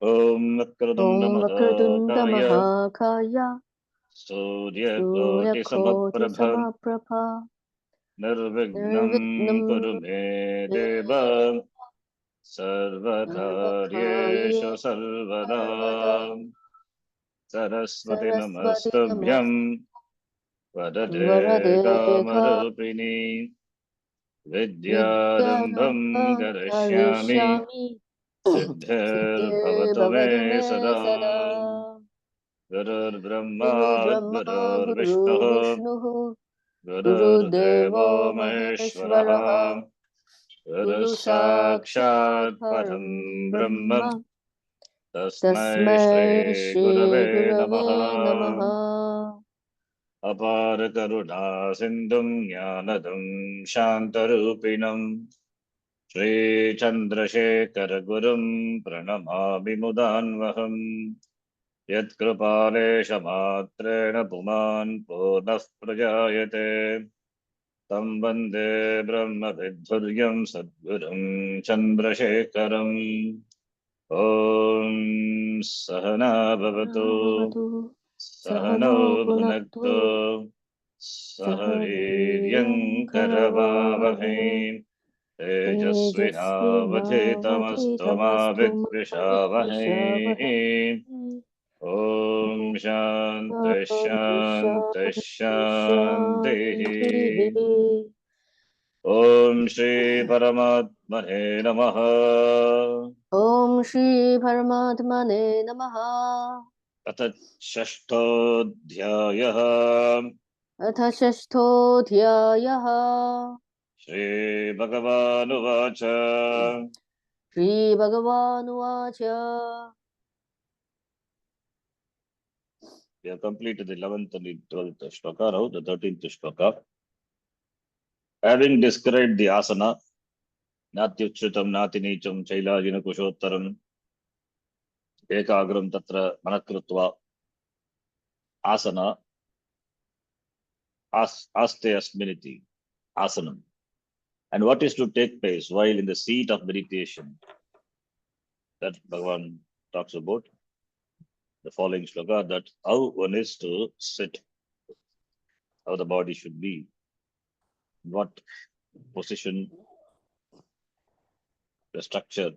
Om Vakradunda Om Vakratunda Mahakaya Mahakaya Suryakoti Suryakoti Samaprabha Samaprabha Nirvignam Nirvignam Kurume Deva Deva Sarvakaryeshu Sarvakaya Sarvada Sarvada Saraswati Saraswati Namastuvyam Vadade Namaste Kamarupini Vidyarambham Vidyarambham Karishyami Karishyami Siddhir Siddhir Bhavatu Bhavatu Me Me Sada Sada Gurur Guru Brahma Brahma Gurur Guru Vishnu Vishnu Gurur Gurudevo Devo Maheshwaraha Maheshwaraha Guru Guru Sakshat Sakshat Param Param Brahma Brahma Tasmai Tasmai Shri Shri Gurave Gurave Namaha Namaha. Apar Karuna Sindhum Jnanadam Shantarupinam Shri Chandrasekhar Gurum Pranamami Mudanvaham Yat Kripalesha Matrena Puman Purnah Prajayate Tam Vande Brahma Vidhuryam Sadgurum Chandrasekharam Om Sahana Bhavatu Bhavatu Sahano Sahano Bhunaktu Bhunaktu Sahaviryam Sahaviryam Karavavahe Karavavahe Tejasvinavadhitamastu ma Tejasvinavadhetamastu Mahavidvishavahe. Vidvishavahe Om Shanti Shanti Shanti Shanti Shanti Shanti. Om Shri Paramatmane Namaha Om Shri Paramatmane Namaha. Atat Shashtodhyayah अथ षष्ठोऽध्यायः Shri Bhagavanuvacha श्रीभगवानुवाच We have completed the 11th and the 12th shloka, now the 13th shloka. Having described the asana, Natyuchritam Natinicham Chailajina Kushottaram Ekagram Tatra Manakrutva Asana Aste Asminiti Asanam. And what is to take place while in the seat of meditation? That Bhagavan talks about the following shloka, that how one is to sit, how the body should be, what position, the structure.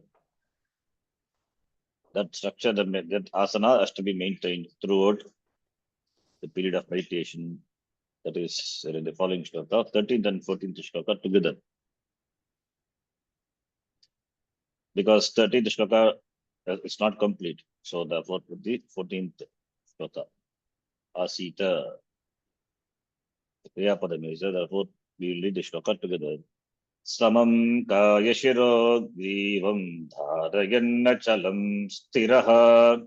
That structure, that asana has to be maintained throughout the period of meditation. That is in the following shloka, 13th and 14th shloka together. Because 13th shloka is not complete. So therefore, the 14th shloka, asita, the kriya padam is there. Therefore, we will read the shloka together. Samam kaya shiro grivam dharayanna chalam stiraha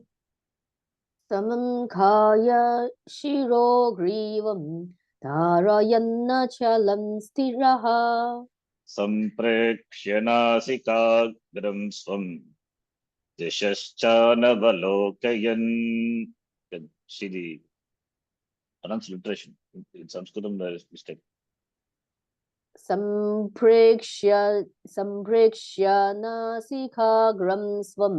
समं खाय शिरो ग्रीवं धारयन्नचलं स्थिरः samprekshya nasikagram swam dishascha See the transliteration. In Sanskritam, there is mistake. सम्प्रेक्ष्य नासिकाग्रं स्वं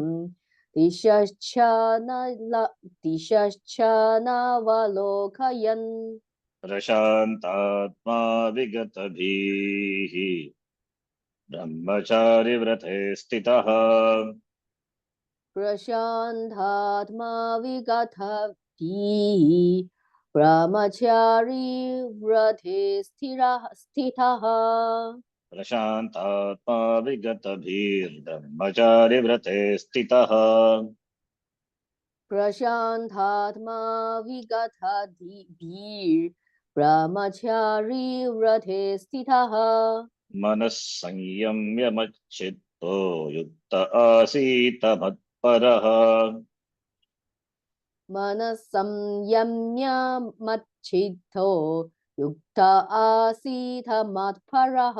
दिशश्चानवलोकयन् Prashantatma vigatabhihi brahmachari vrate stitaha प्रशान्तात्मा विगतभिः ब्रह्मचारी व्रते स्थितः Prashantatma vigatabhir brahmachari vrate stitaha प्रशान्तात्मा विगतभिः ब्रह्मचारी व्रते स्थितः manas samyamya machitto yukta asita matparaha मनः संयम्य मच्चित्तो युक्त आसीत् मत्परः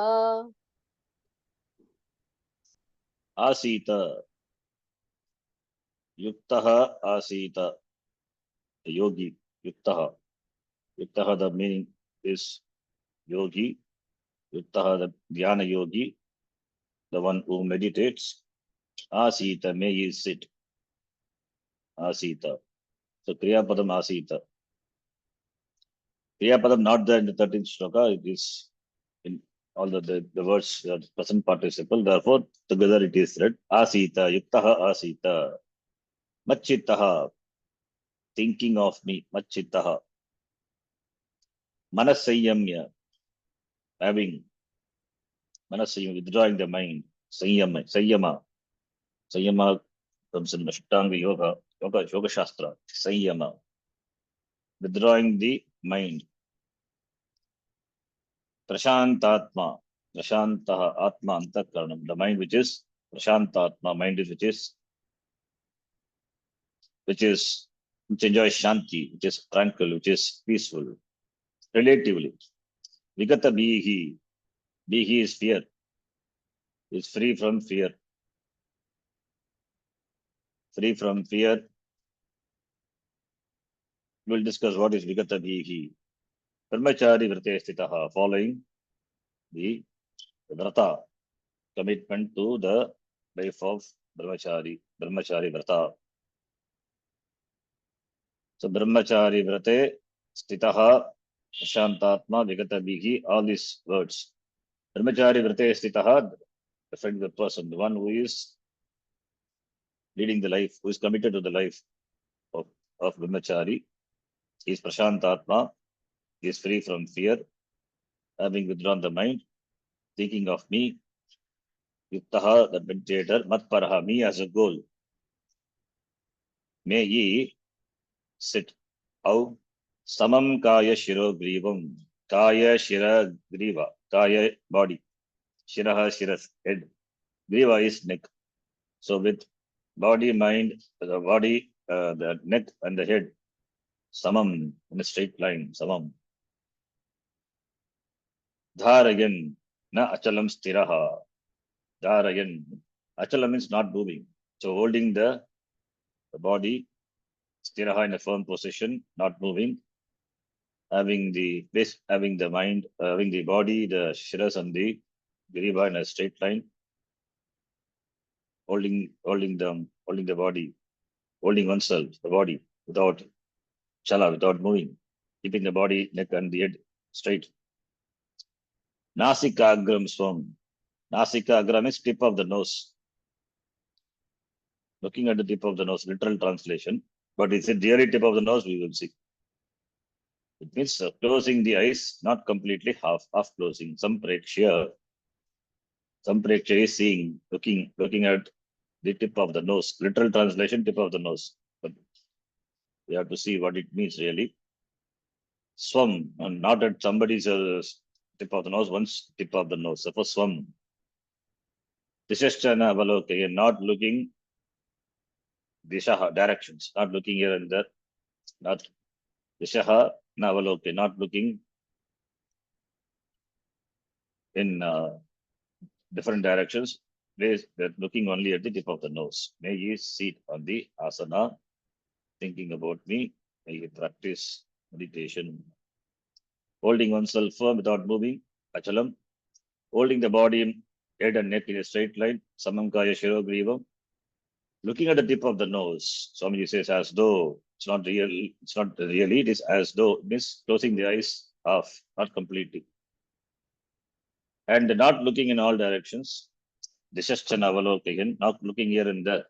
asita yuktaha asita, yogi yuktaha. Yuktaha, the meaning is yogi. Yuktaha, the dhyana yogi, the one who meditates. Asita, may he sit. asita. So Kriya Padam asita. Kriya Padam not there in the 13th shloka, it is in all the words present participle, therefore together it is read asita, yuktaha asita, machittaha, thinking of me, machittaha, manasayamya, having, manasayam, withdrawing the mind, Sanyama comes in Ashtanga Yoga Shastra, Sanyama, withdrawing the mind, Prashantatma, Prashantaha Atma Antakaranam, the mind which is Prashantatma, mind is which enjoys Shanti, which is tranquil, which is peaceful, relatively. Vigata Bihi is fear, is free from fear, free from fear. We'll discuss what is Vigata Bihi. Brahmachari Vrate Sthitaha, following the Vrata, commitment to the life of Brahmachari Vrata. So Brahmachari Vrate Sthitaha Shantatma Vigata Bihi, all these words. Brahmachari Vrate Sthitaha, referring to the person, the one who is leading the life, who is committed to the life of Brahmachari. He is Prashantatma, he is free from fear, having withdrawn the mind, thinking of me, Yuktaha, the meditator, Matparaha, me as a goal. May ye sit. How? Samam Kaya Shiro Grivam. Kaya Shira Griva. Kaya body. Shiraha Shiras head. Griva is neck. So with body, mind, the body, the neck and the head, Samam in a straight line. Samam. Dharayan. Na Achalam Stiraha. Dharayan. Achalam means not moving. So holding the body, Stiraha in a firm position, not moving. Having the place, having the mind, having the body, the shiras and the griva in a straight line, holding the body, holding oneself, the body, without chala, without moving, keeping the body, neck and the head straight. Nasikagram swam. Nasikagram is tip of the nose. Looking at the tip of the nose, literal translation. But is it really tip of the nose? We will see. It means closing the eyes, not completely, half closing. Some prekshya is seeing, looking at the tip of the nose. Literal translation, tip of the nose. But we have to see what it means really. Swam, and not at somebody's tip of the nose, one's tip of the nose. Suppose swam. Dishashchana avalokaya, not looking dishaha, directions, not looking here and there. Not dishaha navalokaya, not looking in different directions. They're looking only at the tip of the nose. May ye sit on the asana, thinking about me. May ye practice meditation. Holding oneself firm without moving, achalam. Holding the body, head and neck in a straight line, samankaya shirogrivam. Looking at the tip of the nose, Swamiji says as though it's not really, it is as though, it means closing the eyes half, not completely. And not looking in all directions. Dishashchana avalokyan, not looking here and there,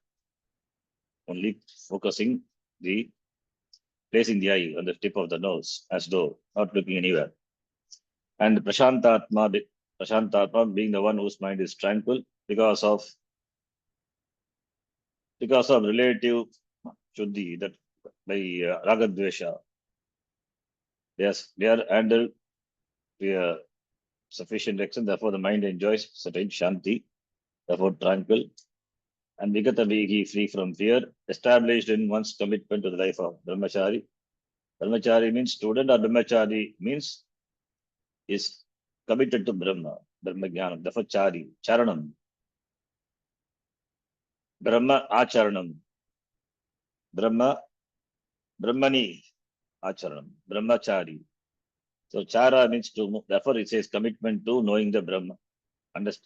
only focusing placing the eye on the tip of the nose, as though not looking anywhere. And Prashantatma being the one whose mind is tranquil because of relative Shuddhi, that by Ragadvesha, they are handled to a sufficient extent, therefore the mind enjoys certain Shanti, therefore tranquil. And Vigata Vigi, free from fear, established in one's commitment to the life of Brahmachari. Brahmachari means student, or Brahmachari means is committed to Brahma, Brahmajnanam, therefore Chari, Charanam. Brahma Acharanam. Brahmani Acharanam. Brahmachari. So Chara means to move. Therefore it says commitment to knowing the Brahma,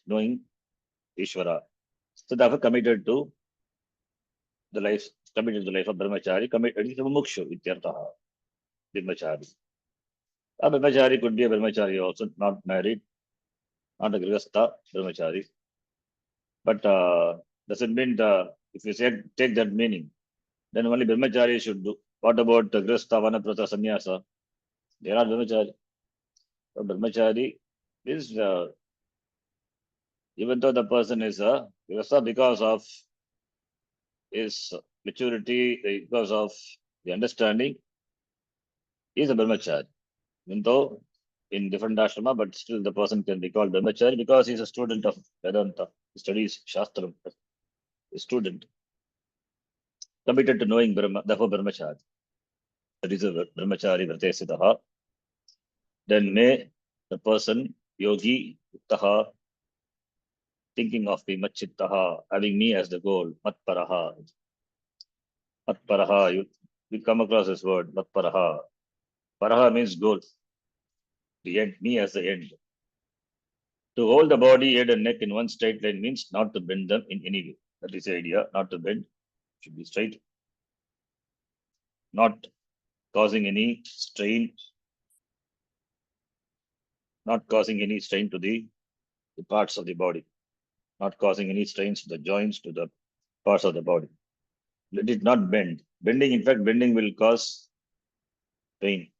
knowing Ishvara. So therefore committed to the life committed to the life of brahmachari, committed is a mukshu, ityartha, brahmachari. A brahmachari could be a brahmachari also, not married, not a grihastha, brahmachari. But doesn't mean if you say take that meaning, then only brahmachari should do. What about the grihastha, vanaprastha, sannyasa? They are not brahmachari. So brahmachari is even though the person is a grihastha because of his maturity, because of the understanding, he is a brahmachari. Even though in different ashrama, but still the person can be called brahmachari because he is a student of Vedanta. He studies Shastra, a student, committed to knowing Brahma, therefore brahmachari. That is a brahmachari vratesitaha. Then may the person, yogi, uttaha, thinking of me, machittaha, having me as the goal, matparaha. Matparaha, you come across this word, matparaha. Paraha means goal, the end, me as the end. To hold the body, head and neck in one straight line means not to bend them in any way. That is the idea, not to bend, should be straight, not causing any strain, not causing any strain to the parts of the body, not causing any strains to the joints, to the parts of the body. Let it not bend. Bending, in fact, bending will cause pain.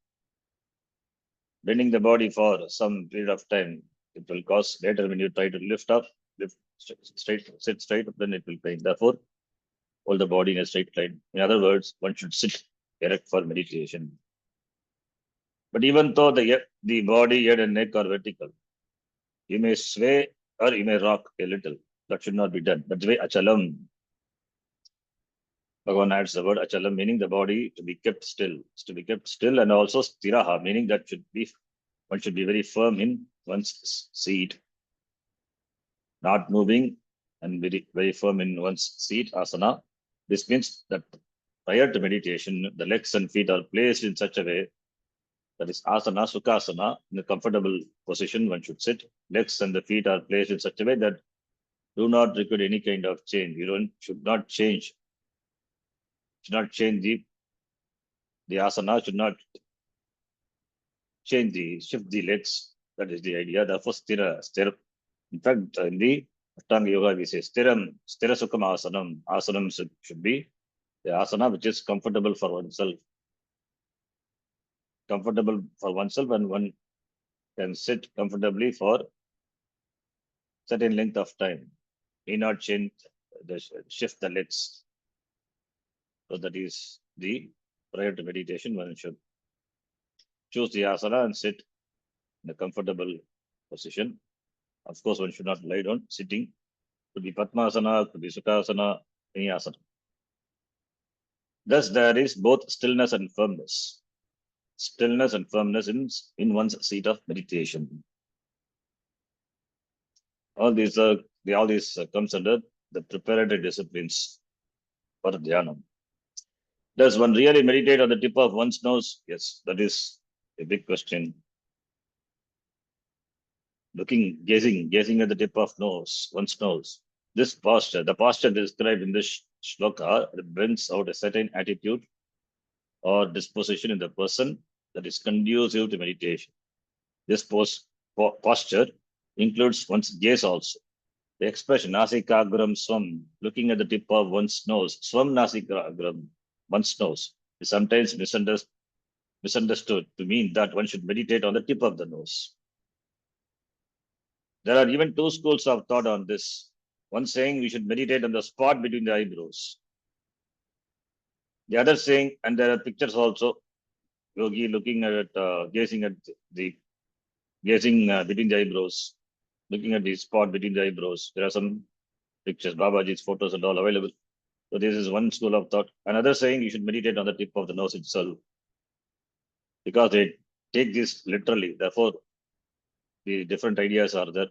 Bending the body for some period of time, it will cause later when you try to lift up, lift straight, sit straight, then it will pain. Therefore, hold the body in a straight line. In other words, one should sit erect for meditation. But even though the body, head, and neck are vertical, you may sway or you may rock a little. That should not be done. That's why achalam. Bhagavan adds the word achalam, meaning the body to be kept still. It's to be kept still, and also stiraha, meaning that one should be very firm in one's seat, not moving, and very, very firm in one's seat, asana. This means that prior to meditation, the legs and feet are placed in such a way that is asana, sukhasana, in a comfortable position one should sit. Legs and the feet are placed in such a way that do not require any kind of change. You should not change the asana, should not shift the legs. That is the idea. Therefore, stira. In fact, in the Ashtanga Yoga, we say stira sukham asanam. Asanam should be the asana which is comfortable for oneself. Comfortable for oneself, and one can sit comfortably for certain length of time. May not shift the legs. So that is the prior to meditation, one should choose the asana and sit in a comfortable position. Of course, one should not lie down. Sitting could be Padmasana, could be Sukhasana, any asana. Thus, there is both stillness and firmness. Stillness and firmness in one's seat of meditation. All these comes under the preparatory disciplines for dhyana. Does one really meditate on the tip of one's nose? Yes, that is a big question. Gazing at the tip of one's nose. This posture, the posture described in this shloka, brings out a certain attitude or disposition in the person that is conducive to meditation. This posture includes one's gaze also. The expression nasikagram swam, looking at the tip of one's nose, swam nasikagram, one's nose, is sometimes misunderstood to mean that one should meditate on the tip of the nose. There are even two schools of thought on this. One saying we should meditate on the spot between the eyebrows. The other saying, and there are pictures also, yogi looking at, gazing between the eyebrows, looking at the spot between the eyebrows. There are some pictures, Babaji's photos and all available. So this is one school of thought. Another saying you should meditate on the tip of the nose itself, because they take this literally. Therefore, the different ideas are there,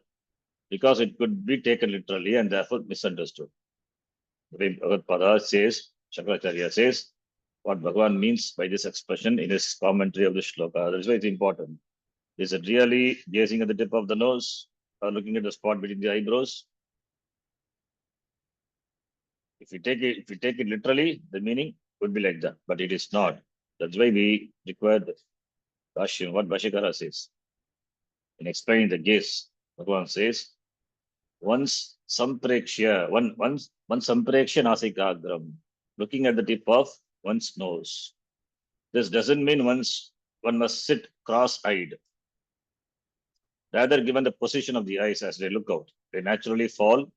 because it could be taken literally and therefore misunderstood. Bhagavad says, Shankaracharya says, what Bhagavan means by this expression in his commentary of the shloka. That is why it's important. Is it really gazing at the tip of the nose or looking at the spot between the eyebrows? If you take it literally, the meaning would be like that, but it is not. That's why we require the Bhashyam, what Bhashyakara says. In explaining the gaze, Bhagavan says, once samprekshya, one samprekshya nasikagram, looking at the tip of one's nose. This doesn't mean one must sit cross-eyed. Rather, given the position of the eyes as they look out, they naturally fall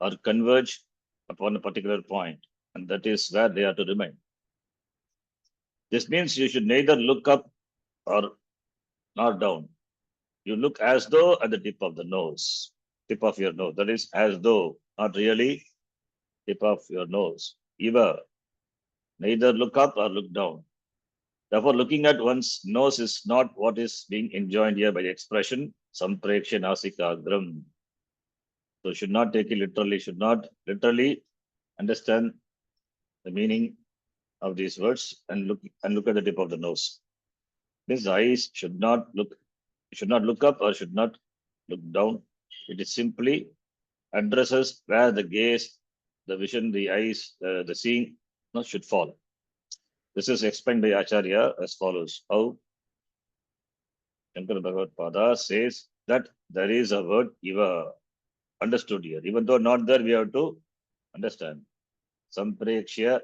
or converge upon a particular point, and that is where they are to remain. This means you should neither look up or nor down. You look as though at the tip of the nose, tip of your nose. That is as though, not really tip of your nose. Either neither look up or look down. Therefore, looking at one's nose is not what is being enjoined here by the expression sampreksha nasikagram. So should not take it literally, should not literally understand the meaning of these words and look at the tip of the nose. Means the eyes should not look up or should not look down. It is simply addresses where the gaze, the vision, the eyes, the seeing should fall. This is explained by Acharya as follows. How Shankara Bhagavad Pada says that there is a word iva understood here. Even though not there, we have to understand. Samprekshya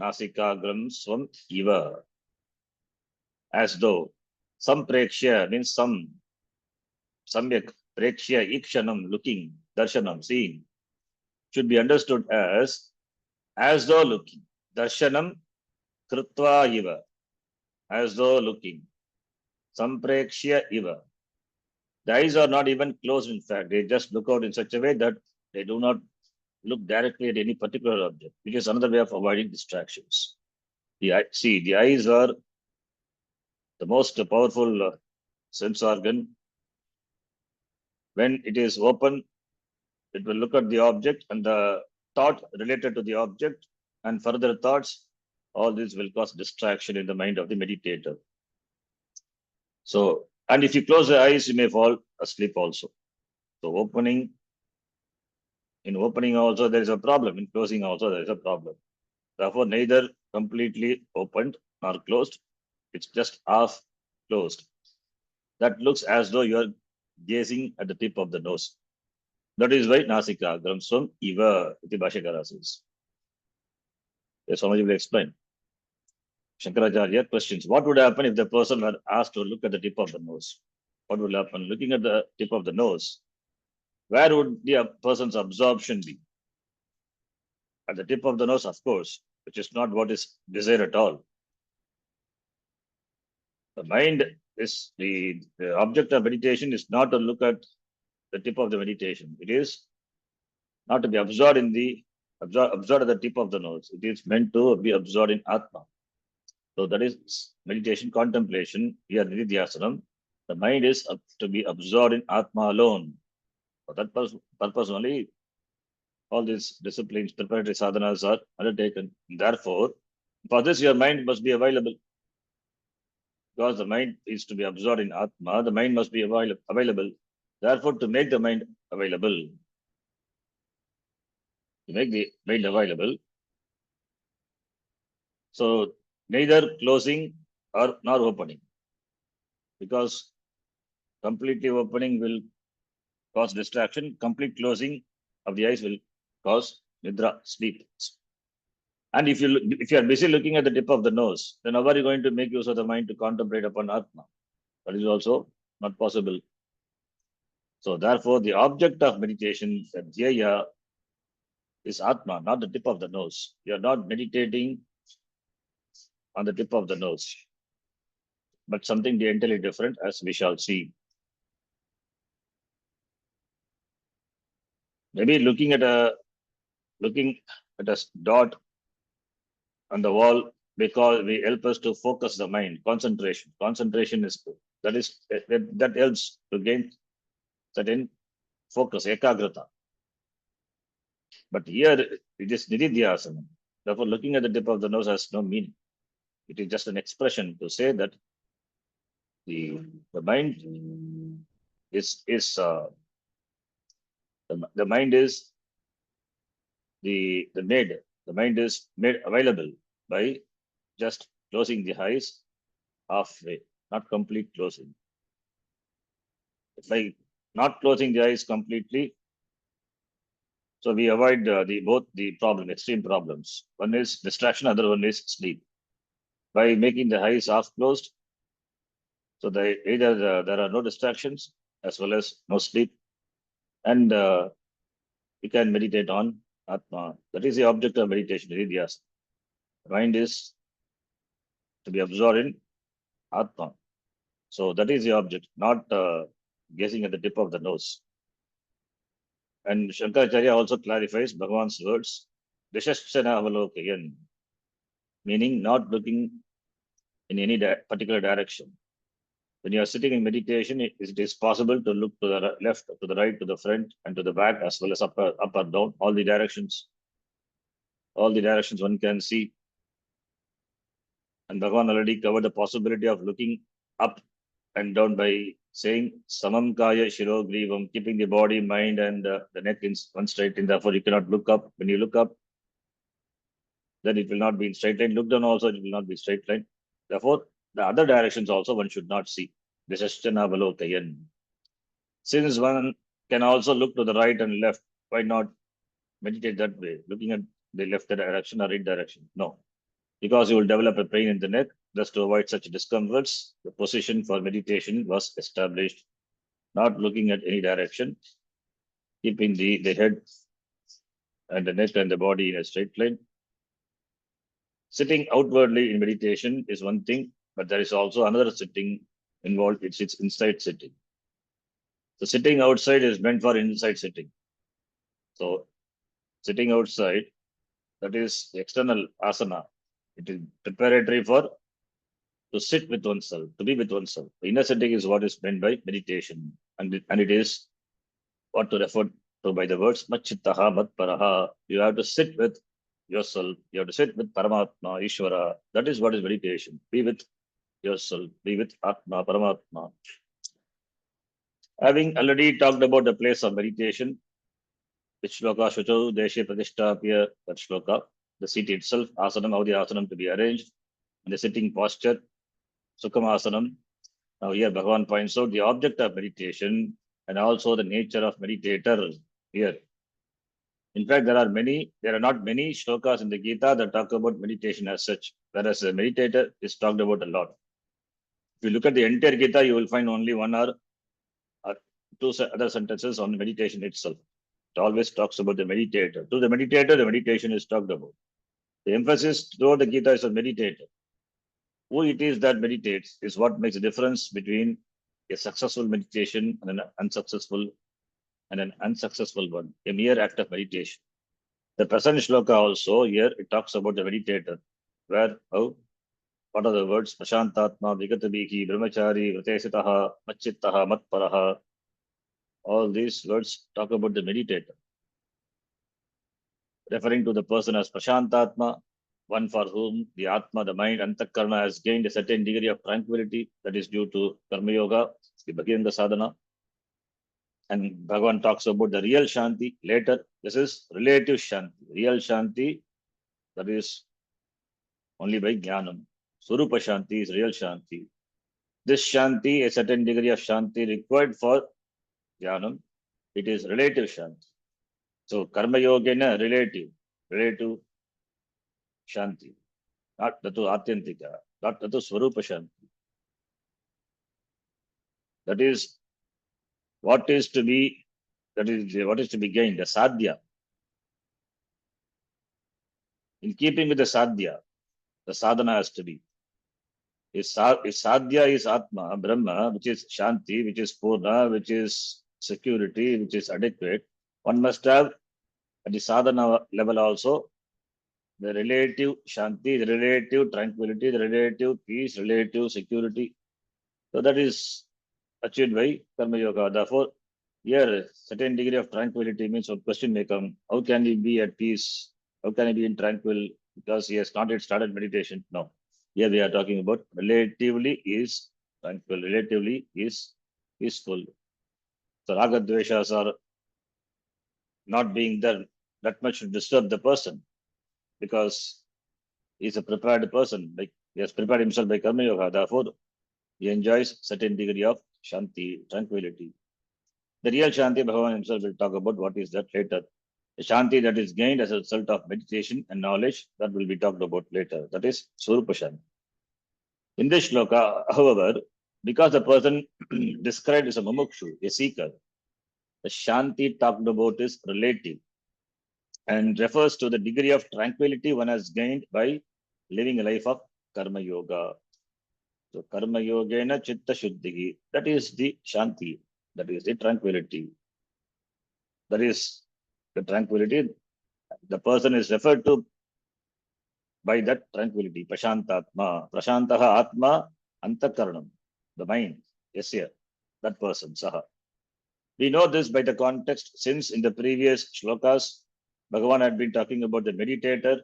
nasikagram swam iva. As though. Samprekshya means samyak prekshya ikshanam, looking, darshanam, seeing, should be understood as though looking. Darshanam krutva iva, as though looking. Samprekshya iva. The eyes are not even closed, in fact. They just look out in such a way that they do not look directly at any particular object, which is another way of avoiding distractions. The eyes are the most powerful sense organ. When it is open, it will look at the object and the thought related to the object and further thoughts. All this will cause distraction in the mind of the meditator. So, and if you close the eyes, you may fall asleep also. So in opening also there is a problem. In closing also there is a problem. Therefore, neither completely opened nor closed. It's just half closed. That looks as though you are gazing at the tip of the nose. That is why Nasika Gramswam Iva iti Bhashyakara says. Yes, Swamiji will explain. Shankaracharya questions. What would happen if the person were asked to look at the tip of the nose? What will happen? Looking at the tip of the nose, where would the person's absorption be? At the tip of the nose, of course, which is not what is desired at all. The mind is the object of meditation is not to look at the tip of the meditation. It is not to be absorbed absorbed at the tip of the nose. It is meant to be absorbed in Atma. So that is meditation, contemplation. Here, Nididhyasanam, the mind is to be absorbed in Atma alone. For that purpose only, all these disciplines, preparatory sadhanas are undertaken. Therefore, for this, your mind must be available. Because the mind is to be absorbed in Atma, the mind must be available. Therefore, to make the mind available, so neither closing or nor opening, because completely opening will cause distraction. Complete closing of the eyes will cause nidra, sleep. And if you are busy looking at the tip of the nose, then how are you going to make use of the mind to contemplate upon Atma? That is also not possible. So therefore, the object of meditation, the dhyaya, is Atma, not the tip of the nose. You are not meditating on the tip of the nose, but something entirely different, as we shall see. Maybe looking at a dot on the wall, because we help us to focus the mind, concentration. Concentration is that helps to gain certain focus, ekagrata. But here it is nididhyasana. Therefore, looking at the tip of the nose has no meaning. It is just an expression to say that the mind is the mind is the mind is made available by just closing the eyes halfway, not complete closing. It's like not closing the eyes completely. So we avoid both the extreme problems. One is distraction, other one is sleep. By making the eyes half closed, so either there are no distractions as well as no sleep, and you can meditate on Atma. That is the object of meditation. Yes, mind is to be absorbed in Atma. So that is the object, not gazing at the tip of the nose. And Shankaracharya also clarifies Bhagavan's words, Dishashchana Avalokayan, meaning not looking in any particular direction. When you are sitting in meditation, it is possible to look to the left, to the right, to the front, and to the back, as well as up or down, all the directions. All the directions one can see. And Bhagavan already covered the possibility of looking up and down by saying Samam Kaya Shiro Grivam, keeping the body, mind, and the neck in one straight line. Therefore, you cannot look up. When you look up, then it will not be in straight line. Look down also, it will not be straight line. Therefore, the other directions also one should not see. This is Valokayan. Since one can also look to the right and left, why not meditate that way, looking at the left direction or right direction? No, because you will develop a pain in the neck. Thus, to avoid such discomforts, the position for meditation was established, not looking at any direction, keeping the head and the neck and the body in a straight line. Sitting outwardly in meditation is one thing, but there is also another sitting involved. It's inside sitting. So sitting outside is meant for inside sitting. So sitting outside, that is external asana. It is preparatory for to sit with oneself, to be with oneself. The inner sitting is what is meant by meditation, and it is what to refer to by the words machittaha matparaha. You have to sit with yourself. You have to sit with Paramatma, Ishvara. That is what is meditation. Be with yourself. Be with Atma, Paramatma. Having already talked about the place of meditation, which shloka Shucho Deshe Pratishtapya, that shloka, the seat itself, asanam, how the asanam to be arranged, and the sitting posture, Sukhamasanam. Now here Bhagavan points out the object of meditation and also the nature of meditator here. In fact, there are not many shlokas in the Gita that talk about meditation as such, whereas a meditator is talked about a lot. If you look at the entire Gita, you will find only one or two other sentences on meditation itself. It always talks about the meditator. To the meditator, the meditation is talked about. The emphasis throughout the Gita is on meditator. Who it is that meditates is what makes the difference between a successful meditation and an unsuccessful one, a mere act of meditation. The present shloka also here it talks about the meditator, where what are the words? Prashantatma, Vigatabiki, Brahmachari, Vratesitaha, Machittaha, Matparaha. All these words talk about the meditator, referring to the person as Prashantatma, one for whom the Atma, the mind, Antakarna has gained a certain degree of tranquility that is due to Karma Yoga, the Bhagavad Sadhana. And Bhagavan talks about the real Shanti later. This is relative Shanti. Real Shanti, that is only by Jnanam. Surupa Shanti is real Shanti. This Shanti, a certain degree of Shanti required for Jnanam, it is relative Shanti. So Karma Yogena relative Shanti, not Tatu Atyantika, not Tatu Swarupa Shanti. That is what is to be gained, the sadhya. In keeping with the sadhya, the sadhana has to be. If sadhya is Atma, Brahma, which is Shanti, which is Purna, which is security, which is adequate, one must have at the sadhana level also the relative Shanti, the relative tranquility, the relative peace, relative security. So that is achieved by Karma Yoga. Therefore, here certain degree of tranquility means one question may come, how can he be at peace? How can he be in tranquil? Because he has not yet started meditation. No. Here we are talking about relatively is tranquil, relatively is peaceful. So Raga Dveshas are not being there that much to disturb the person, because he's a prepared person. Like he has prepared himself by karma yoga. Therefore, he enjoys certain degree of shanti, tranquility. The real shanti, Bhagavan himself will talk about what is that later. The shanti that is gained as a result of meditation and knowledge, that will be talked about later. That is Swarupa Shanti. In this shloka, however, because the person described as a mumukshu, a seeker, the shanti talked about is relative and refers to the degree of tranquility one has gained by living a life of karma yoga. So karma yogena chitta shuddhi, that is the shanti, that is the tranquility. That is the tranquility. The person is referred to by that tranquility. Prashantatma. Prashantaha atma antakaranam. The mind. Yes, here. That person, saha. We know this by the context, since in the previous shlokas, Bhagavan had been talking about the meditator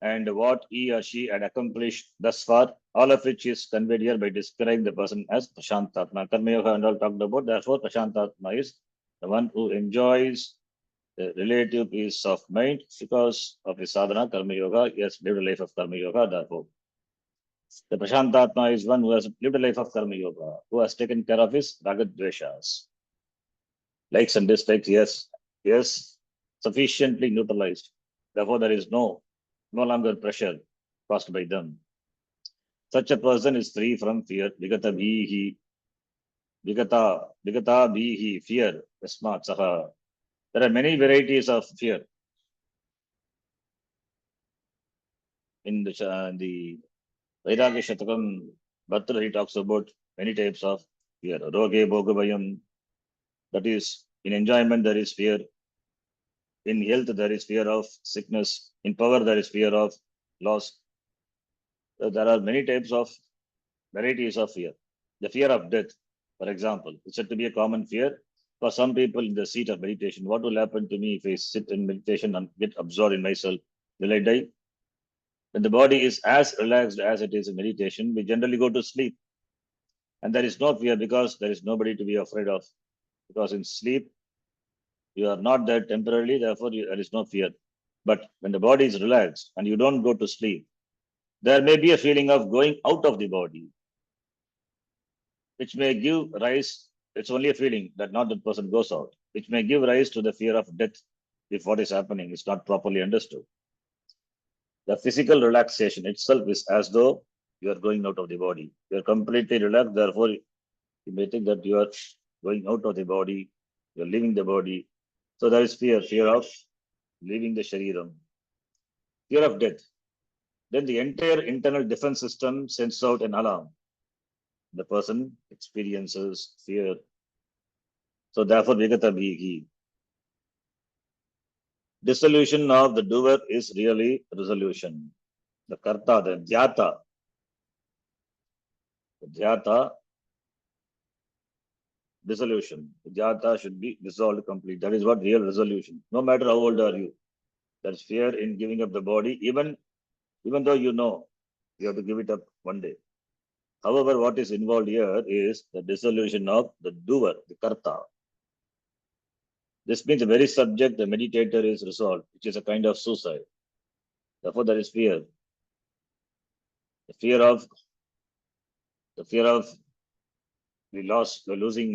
and what he or she had accomplished thus far, all of which is conveyed here by describing the person as Prashantatma. Karma Yoga and all talked about, therefore Prashantatma is the one who enjoys the relative peace of mind because of his sadhana, Karma Yoga. He has lived a life of Karma Yoga, therefore. The Prashantatma is one who has lived a life of Karma Yoga, who has taken care of his ragadveshas. Likes and dislikes, yes, sufficiently neutralized. Therefore, there is no longer pressure caused by them. Such a person is free from fear. Vigata bhihi, vigata bhihi, fear. Yasmat saha. There are many varieties of fear. In the Vairagya Shatakam, Bhattara, he talks about many types of fear. Roge bhogavayam, that is, in enjoyment there is fear. In health there is fear of sickness. In power there is fear of loss. So there are many types of varieties of fear. The fear of death, for example, is said to be a common fear for some people in the seat of meditation. What will happen to me if I sit in meditation and get absorbed in myself? Will I die? When the body is as relaxed as it is in meditation, we generally go to sleep. And there is no fear because there is nobody to be afraid of. Because in sleep, you are not there temporarily, therefore there is no fear. But when the body is relaxed and you don't go to sleep, there may be a feeling of going out of the body, which may give rise, it's only a feeling that not that person goes out, which may give rise to the fear of death if what is happening is not properly understood. The physical relaxation itself is as though you are going out of the body. You are completely relaxed, therefore, you may think that you are going out of the body, you are leaving the body. So there is fear of leaving the shariram, fear of death. Then the entire internal defense system sends out an alarm. The person experiences fear. So therefore, Vigata Bhigi. Dissolution of the doer is really resolution. The karta, the dhyata, dissolution. The dhyata should be dissolved completely. That is what real resolution. No matter how old are you, there is fear in giving up the body, even though you know you have to give it up one day. However, what is involved here is the dissolution of the doer, the karta. This means the very subject the meditator is resolved, which is a kind of suicide. Therefore, there is fear. The fear of losing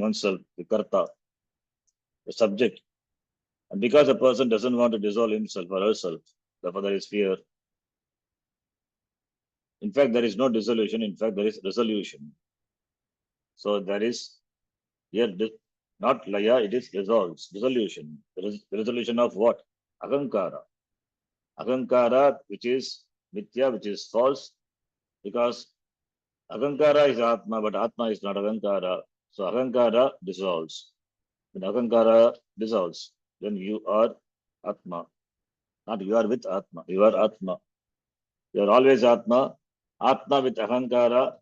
oneself, the karta, the subject. And because a person doesn't want to dissolve himself or herself, therefore there is fear. In fact, there is no dissolution. In fact, there is resolution. So there is here not laya, it is resolves, dissolution. Resolution of what? Agankara. Agankara, which is mithya, which is false, because Agankara is Atma, but Atma is not Agankara. So Agankara dissolves. When Agankara dissolves, then you are Atma. Not you are with Atma. You are Atma. You are always Atma. Atma with Ahankara,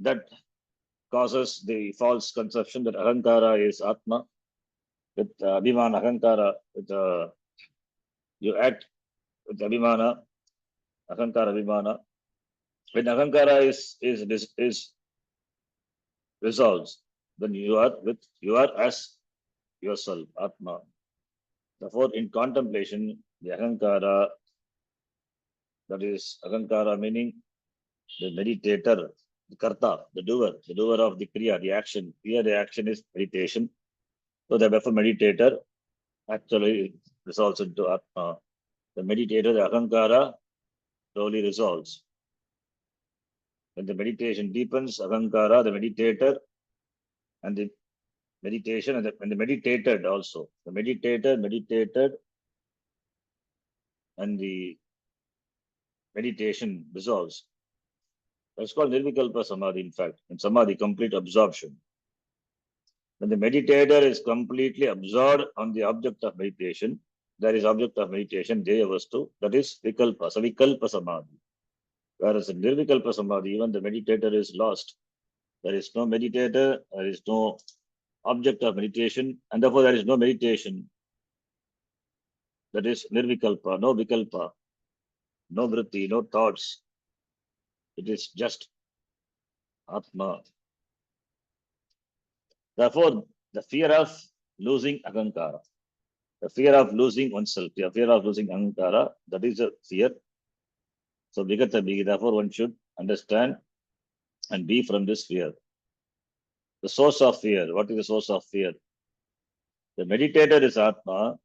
that causes the false conception that Ahankara is Atma. With Abhimana, Ahankara, with you act with Abhimana, Ahankara, Abhimana. When Ahankara is resolves, then you are as yourself, Atma. Therefore, in contemplation, the Ahankara, that is Ahankara meaning the meditator, the Karta, the doer of the Kriya, the action. Here the action is meditation. So therefore meditator actually resolves into Atma. The meditator, the Ahankara, slowly resolves. When the meditation deepens, Ahankara, the meditator, and the meditation, and the meditated also. The meditated, and the meditation dissolves. That's called Nirvikalpa Samadhi, in fact, in Samadhi, complete absorption. When the meditator is completely absorbed on the object of meditation, that is object of meditation, Jaya Vastu, that is Vikalpa, Savikalpa Samadhi. Whereas in Nirvikalpa Samadhi, even the meditator is lost. There is no meditator, there is no object of meditation, and therefore there is no meditation. That is Nirvikalpa, no Vikalpa, no vritti, no thoughts. It is just Atma. Therefore, the fear of losing Ahankara, the fear of losing oneself, the fear of losing Ahankara, that is a fear. So, therefore, one should understand and be from this fear. The source of fear, what is the source of fear? The meditator is Atma,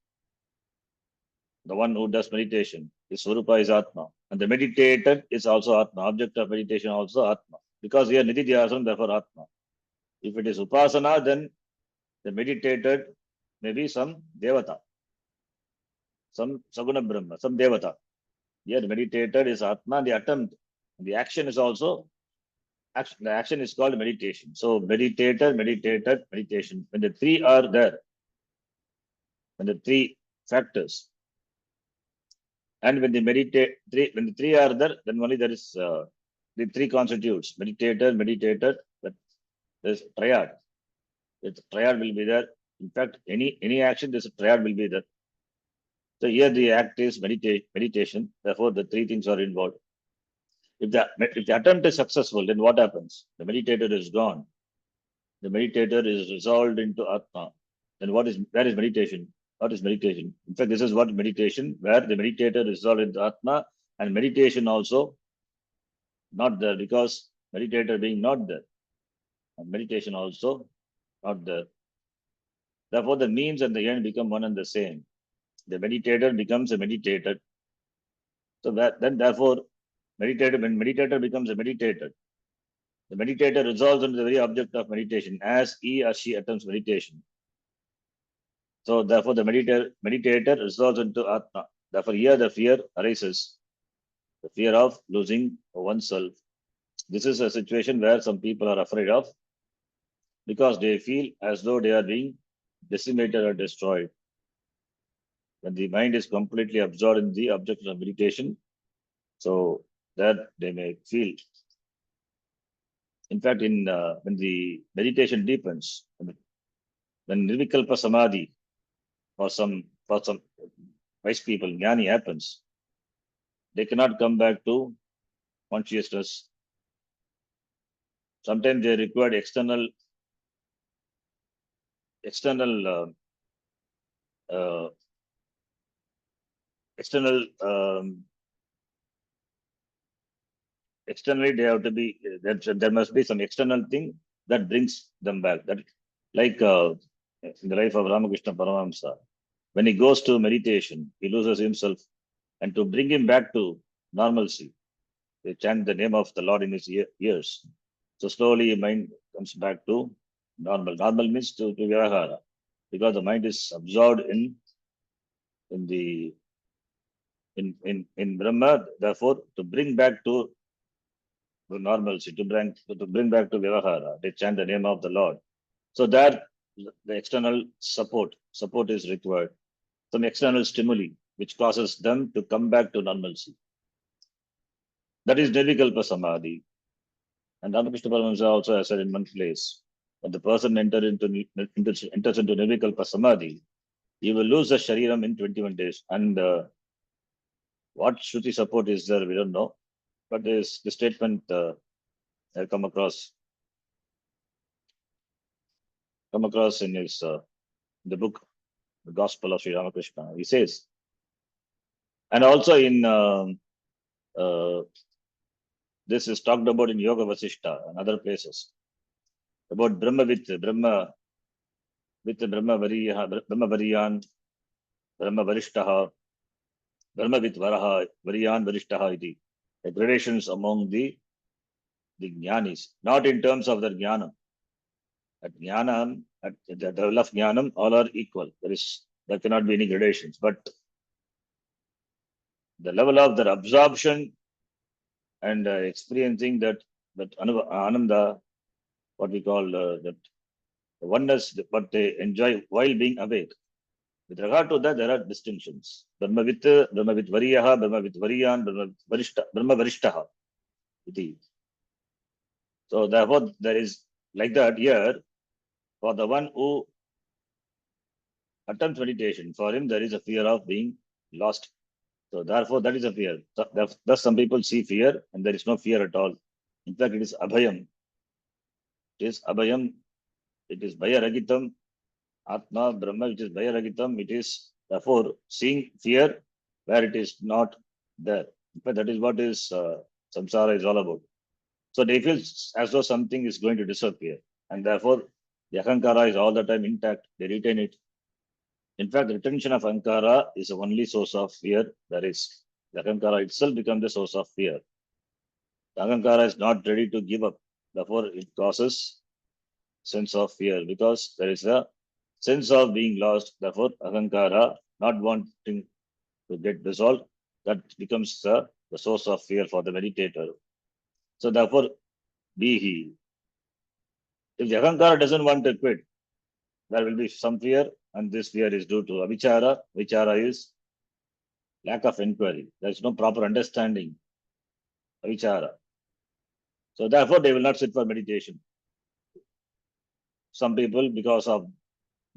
the one who does meditation. His Swarupa is Atma. And the meditated is also Atma, object of meditation also Atma. Because here Nidhi Dhyasana, therefore Atma. If it is Upasana, then the meditated may be some Devata, some Saguna Brahma, some Devata. Here the meditated is Atma, the attempt. The action is also, the action is called meditation. So meditated, meditation. When the three are there, when the three factors, and when the when the three are there, then only there is the three constitutes meditator, but there's triad. The triad will be there. In fact, any action, there's a triad will be there. So here the act is meditation. Therefore, the three things are involved. If the attempt is successful, then what happens? The meditator is gone. The meditator is resolved into Atma. Then where is meditation? What is meditation? In fact, this is what meditation, where the meditator is resolved into Atma, and meditation also not there, because meditator being not there, and meditation also not there. Therefore, the means and the end become one and the same. The meditator becomes a meditated. So then therefore, when meditator becomes a meditated, the meditator resolves into the very object of meditation as he or she attempts meditation. So therefore, the meditator resolves into Atma. Therefore, here the fear arises, the fear of losing oneself. This is a situation where some people are afraid of, because they feel as though they are being decimated or destroyed. When the mind is completely absorbed in the object of meditation, so that they may feel. In fact, when the meditation deepens, when Nirvikalpa Samadhi for some wise people, Jnani happens, they cannot come back to consciousness. Sometimes they require external uh, external externally they have to be, there must be some external thing that brings them back. That, like in the life of Ramakrishna Paramahamsa, when he goes to meditation, he loses himself, and to bring him back to normalcy, they chant the name of the Lord in his ears. So slowly mind comes back to normal. Normal means to Vyavahara, because the mind is absorbed in the in Brahma. Therefore, to bring back to normalcy, to bring back to Vyavahara, they chant the name of the Lord. So that the external support is required, some external stimuli which causes them to come back to normalcy. That is Nirvikalpa Samadhi. And Ramakrishna Paramahamsa also has said in one place, when the person enters into Nirvikalpa Samadhi, he will lose the Shariram in 21 days. And what Shruti support is there, we don't know. But this the statement I come across in his the book, the Gospel of Sri Ramakrishna. He says, and also in this is talked about in Yoga Vasishta and other places about Brahma with Brahma Varyan, Brahma Varishtaha, Brahma with Varaha, Varyan Varishtaha iti. The gradations among the jnanis, not in terms of their jnanam. At jnanam, at the level of jnanam, all are equal. There cannot be any gradations. But the level of their absorption and experiencing that ananda, what we call that oneness, what they enjoy while being awake. With regard to that, there are distinctions. Brahma with Variyaha, Brahma with Variyan, Brahma Varishtaha. So therefore, there is like that here, for the one who attempts meditation, for him there is a fear of being lost. So therefore, that is a fear. Thus some people see fear and there is no fear at all. In fact, it is abhayam. It is abhayam. It is bhayaragitam. Atma, Brahma, which is bhayaragitam. It is therefore seeing fear where it is not there. In fact, that is what is samsara is all about. So they feel as though something is going to disappear. And therefore, the ahankara is all the time intact. They retain it. In fact, the retention of ahankara is the only source of fear there is. The ahankara itself becomes the source of fear. The ahankara is not ready to give up. Therefore, it causes sense of fear because there is a sense of being lost. Therefore, ahankara not wanting to get dissolved, that becomes the source of fear for the meditator. So therefore, be he. If the ahankara doesn't want to quit, there will be some fear, and this fear is due to avichara. Vichara is lack of inquiry. There is no proper understanding. Avichara. So therefore, they will not sit for meditation. Some people, because of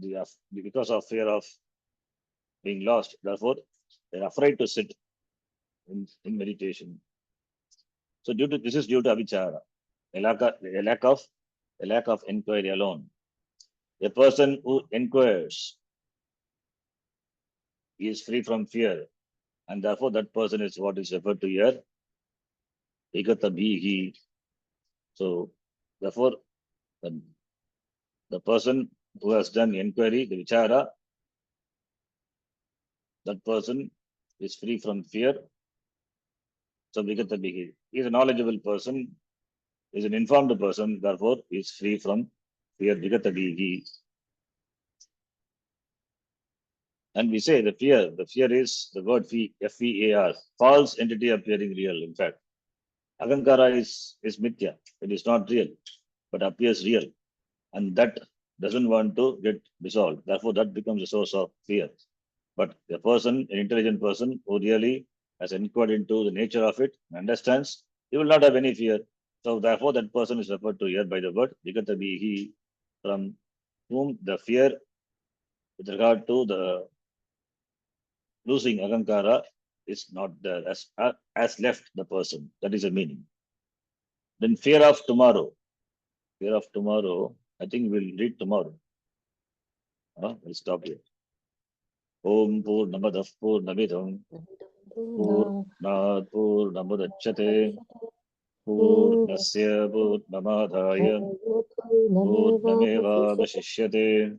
fear of being lost, therefore they are afraid to sit in meditation. So this is due to avichara, a lack of inquiry alone. A person who inquires is free from fear, and therefore that person is what is referred to here, ekata bihi. So therefore, the person who has done inquiry, the vichara, that person is free from fear. So vikata bihi. He is a knowledgeable person, is an informed person, therefore he is free from fear, vikata bihi. And we say the fear is the word F-E-A-R, false entity appearing real. In fact, ahankara is mithya. It is not real, but appears real. And that doesn't want to get dissolved. Therefore, that becomes a source of fear. But a person, an intelligent person who really has inquired into the nature of it, understands, he will not have any fear. So therefore, that person is referred to here by the word vikata bihi, from whom the fear with regard to the losing ahankara is not there, as left the person. That is the meaning. Then fear of tomorrow. Fear of tomorrow, I think we'll read tomorrow. We'll stop here. Om Purnamadav Purnamidam Purnat Purnamudachyate Purnasya Purnamadhaya Purnameva Vashishyate.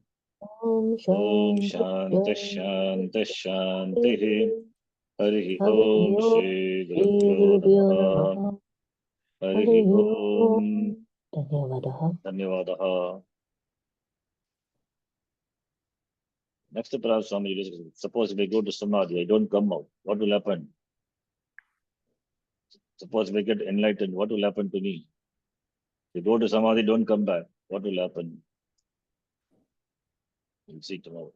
Om Shanti Shanti Shanti. Harihi Om Shri Gurubhyo Namaha. Harihi Om. Dhanyavadaha. Next Parag Swami, suppose if I go to Samadhi, I don't come out, what will happen? Suppose if I get enlightened, what will happen to me? If you go to Samadhi, don't come back, what will happen? We'll see tomorrow.